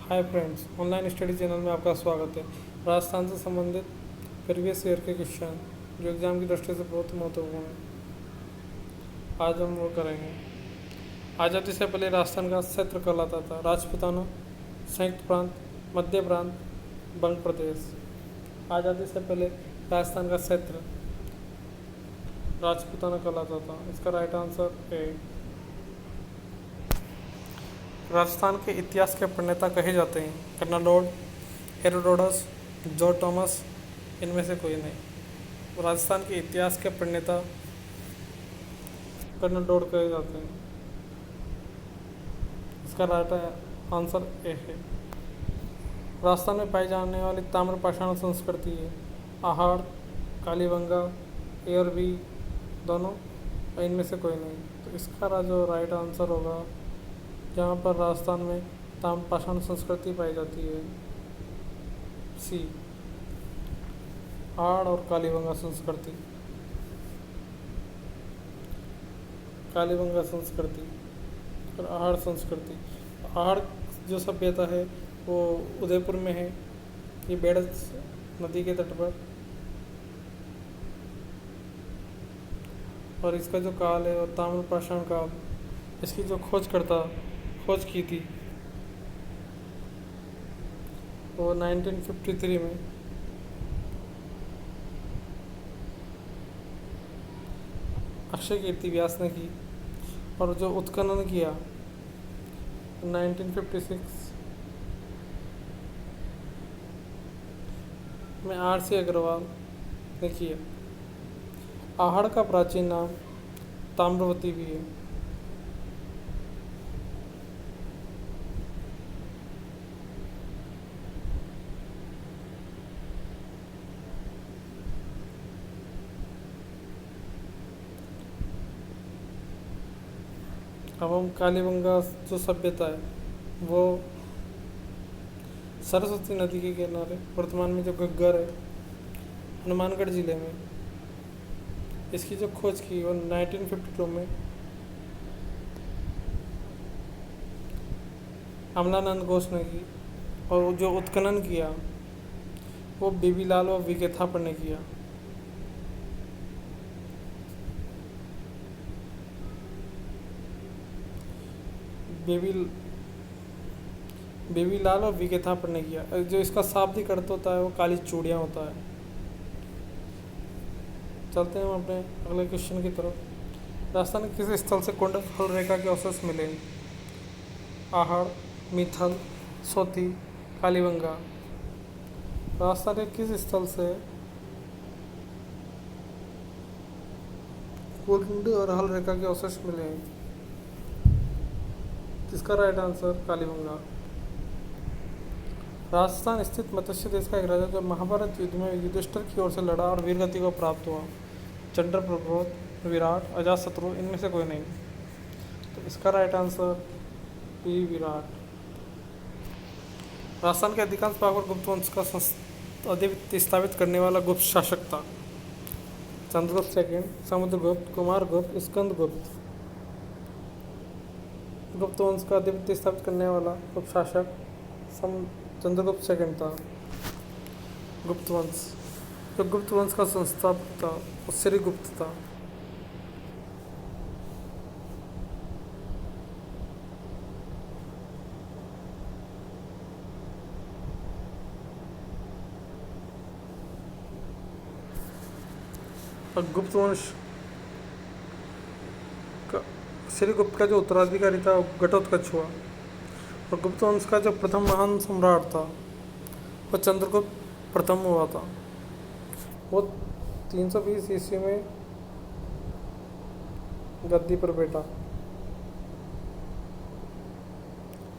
Hi friends, online study channel में आपका स्वागत है। राजस्थान से संबंधित प्रीवियस ईयर के क्वेश्चन जो एग्ज़ाम की दृष्टि से बहुत महत्वपूर्ण है, आज हम वो करेंगे। आज़ादी से पहले राजस्थान का क्षेत्र कहलाता था राजपूताना, संयुक्त प्रांत, मध्य प्रांत, बंग प्रदेश। आज़ादी से पहले राजस्थान का क्षेत्र राजपूताना कहलाता था। इसका राइट आंसर ए। राजस्थान के इतिहास के प्रणेता कहे जाते हैं कर्नाडोड, हेरोडोटस, जॉर्ज थॉमस, इनमें से कोई नहीं। राजस्थान के इतिहास के प्रणेता कर्नाडोड कहे जाते हैं। इसका राइट आंसर ए है। राजस्थान में पाई जाने वाली ताम्रपाषाण संस्कृति है आहड़, कालीबंगा, एयरबी दोनों, और इनमें से कोई नहीं। तो इसका जो राइट आंसर होगा, जहाँ पर राजस्थान में ताम्रपाषाण संस्कृति पाई जाती है, सी, आहड़ और कालीबंगा संस्कृति। कालीबंगा संस्कृति और आहड़ संस्कृति। आहड़ जो सभ्यता है वो उदयपुर में है, ये बेड़स नदी के तट पर। और इसका जो काल है वो ताम्रपाषाण काल। इसकी जो खोज की थी वो 1953 में अक्षय कीर्ति व्यास ने की, और जो उत्खनन किया 1956 में RC अग्रवाल ने किया। आहड़ का प्राचीन नाम ताम्रवती भी है। अब हम कालीबंगा जो सभ्यता है वो सरस्वती नदी के किनारे, वर्तमान में जो घग्गर है, हनुमानगढ़ जिले में, इसकी जो खोज की वो 1952 में अमलानंद घोष ने की, और जो उत्खनन किया वो बेबीलाल और वीके थापर ने किया। बेबीलाल और वीके थापर ने किया। जो इसका शाब्दिक अर्थ होता है वो काली चूड़ियाँ होता है। चलते हैं हम अपने अगले क्वेश्चन की तरफ। राजस्थान के किस स्थल से कुंड फल रेखा के अवशेष मिले? आहड़, मिथल, सोती, कालीबंगा। राजस्थान के किस स्थल से कुंड और हल रेखा के अवशेष मिले हैं? इसका राइट आंसर कालीबंगा। राजस्थान स्थित मत्स्य देश का एक राजा जो महाभारत युद्ध में युधिष्ठिर की ओर से लड़ा और वीरगति को प्राप्त हुआ। चंद्रप्रभोत, विराट, अजातशत्रु, इनमें से कोई नहीं। तो इसका right answer B, Virat. Rajasthan के अधिकांश भाग पर गुप्त वंश का आधिपत्य स्थापित करने वाला गुप्त शासक था चंद्रगुप्त सेकंड, समुद्रगुप्त, कुमारगुप्त, स्कंदगुप्त। गुप्त वंश का आधिपत्य स्थापित करने वाला गुप्त शासक चंद्रगुप्त सेकंड था। गुप्त वंश, जो गुप्त वंश का संस्थापक था वो श्रीगुप्त था। और गुप्त वंश का श्रीगुप्त का जो उत्तराधिकारी था वो घटोत्कच हुआ। और गुप्त वंश का जो प्रथम महान सम्राट था वो चंद्रगुप्त प्रथम हुआ था। वो 320 ईस्वी में गद्दी पर बैठा,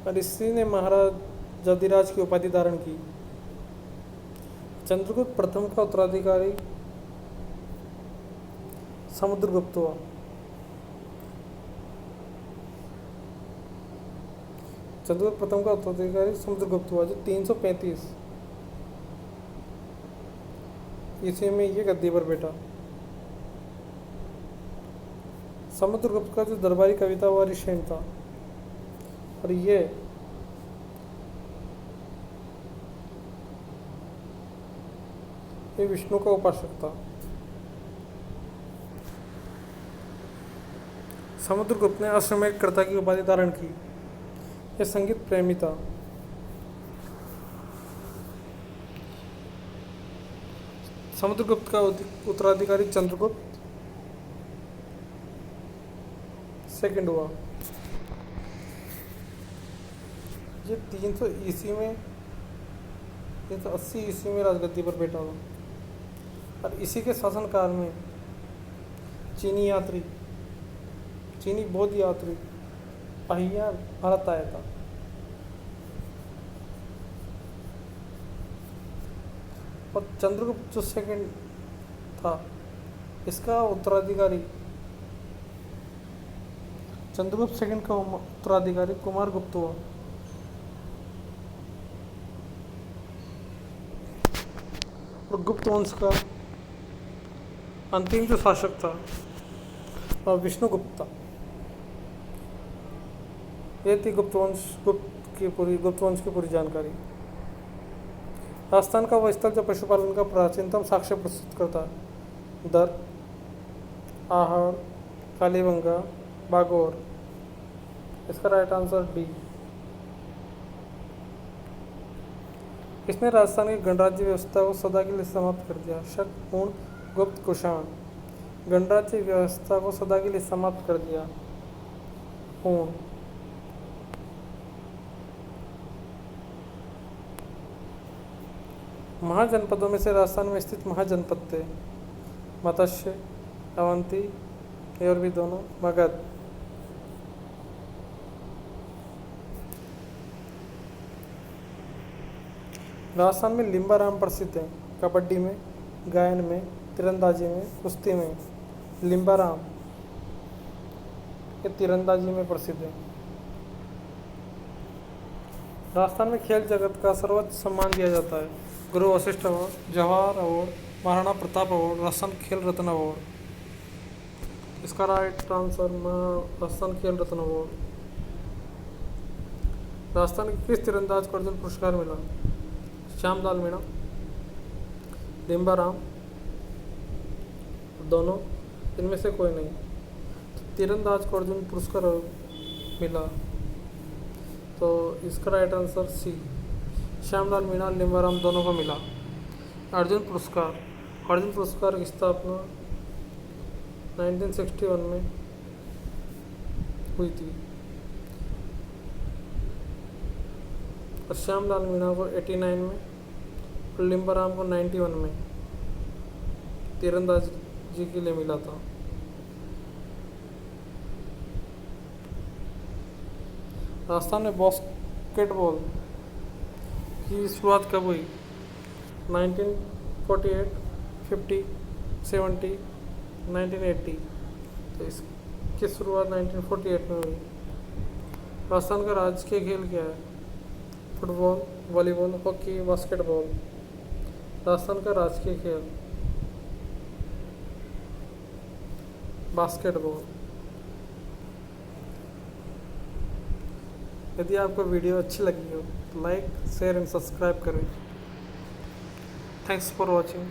और इसी ने महाराजाधिराज की उपाधि धारण की। चंद्रगुप्त प्रथम का उत्तराधिकारी समुद्रगुप्त हुआ। चंद्रगुप्त प्रथम का उत्तराधिकारी समुद्रगुप्त हुआ, जो 335 ईस्वी में ये गद्दी पर बैठा। समुद्रगुप्त का जो दरबारी कविता हुआ ऋषेण था, और ये ये विष्णु का उपासक था। समुद्रगुप्त ने अश्वमेध कर्ता की उपाधि धारण की। यह संगीत प्रेमी था। समुद्रगुप्त का उत्तराधिकारी चंद्रगुप्त सेकंड हुआ। ये 300 ईस्वी में 380 ईस्वी में राजगद्दी पर बैठा था। और इसी के शासनकाल में चीनी बौद्ध यात्री पहिया भारत आया था। और चंद्रगुप्त जो सेकंड था, इसका उत्तराधिकारी चंद्रगुप्त सेकंड का उत्तराधिकारी कुमारगुप्त हुआ। और गुप्त वंश का अंतिम जो शासक था वह विष्णुगुप्त था। ये थी गुप्त वंश की पूरी जानकारी। राजस्थान का वह स्थल जो पशुपालन का प्राचीनतम साक्ष्य प्रस्तुत करता है। दर, आहड़, कालीबंगा, बागोर। इसका राइट आंसर डी। इसने राजस्थान की गणराज्य व्यवस्था को सदा के लिए समाप्त कर दिया। शक, पूर्ण, गुप्त, कुषाण। गणराज्य व्यवस्था को सदा के लिए समाप्त कर दिया। पूर्ण। महाजनपदों में से राजस्थान में स्थित महाजनपद थे मत्स्य, अवंती, ये और भी दोनों, मगध। राजस्थान में लिम्बाराम प्रसिद्ध है। कबड्डी में, गायन में, तीरंदाजी में, कुश्ती में। लिम्बाराम ये तीरंदाजी में प्रसिद्ध है। राजस्थान में खेल जगत का सर्वोच्च सम्मान दिया जाता है। गुरु Vashishtha award, Jawahar award, Maharana Pratap award, Rajasthan खेल रत्न अवार्ड। इसका राइट आंसर राजस्थान खेल रत्न अवार्ड। राजस्थान के किस तीरंदाज को अर्जुन पुरस्कार मिला? श्यामलाल मीणा, लिम्बाराम, दोनों, इनमें से कोई नहीं। तो तीरंदाज को अर्जुन पुरस्कार मिला, तो इसका right answer C. Shyamlal Meena, Limbaram दोनों को मिला अर्जुन पुरस्कार की स्थापना 1961 में हुई थी। और श्यामलाल मीणा को 89 में और लिम्बाराम को 91 में तीरंदाजी के लिए मिला था। राजस्थान में बास्केटबॉल की शुरुआत कब हुई? 1948, 50, 70, 1980। तो इसकी शुरुआत 1948 में हुई। राजस्थान का राजकीय खेल क्या है? Football, volleyball, hockey, basketball. Rajasthan का राजकीय खेल बास्केटबॉल। यदि आपको वीडियो अच्छी लगी हो तो लाइक, शेयर एंड सब्सक्राइब करें। Thanks for watching.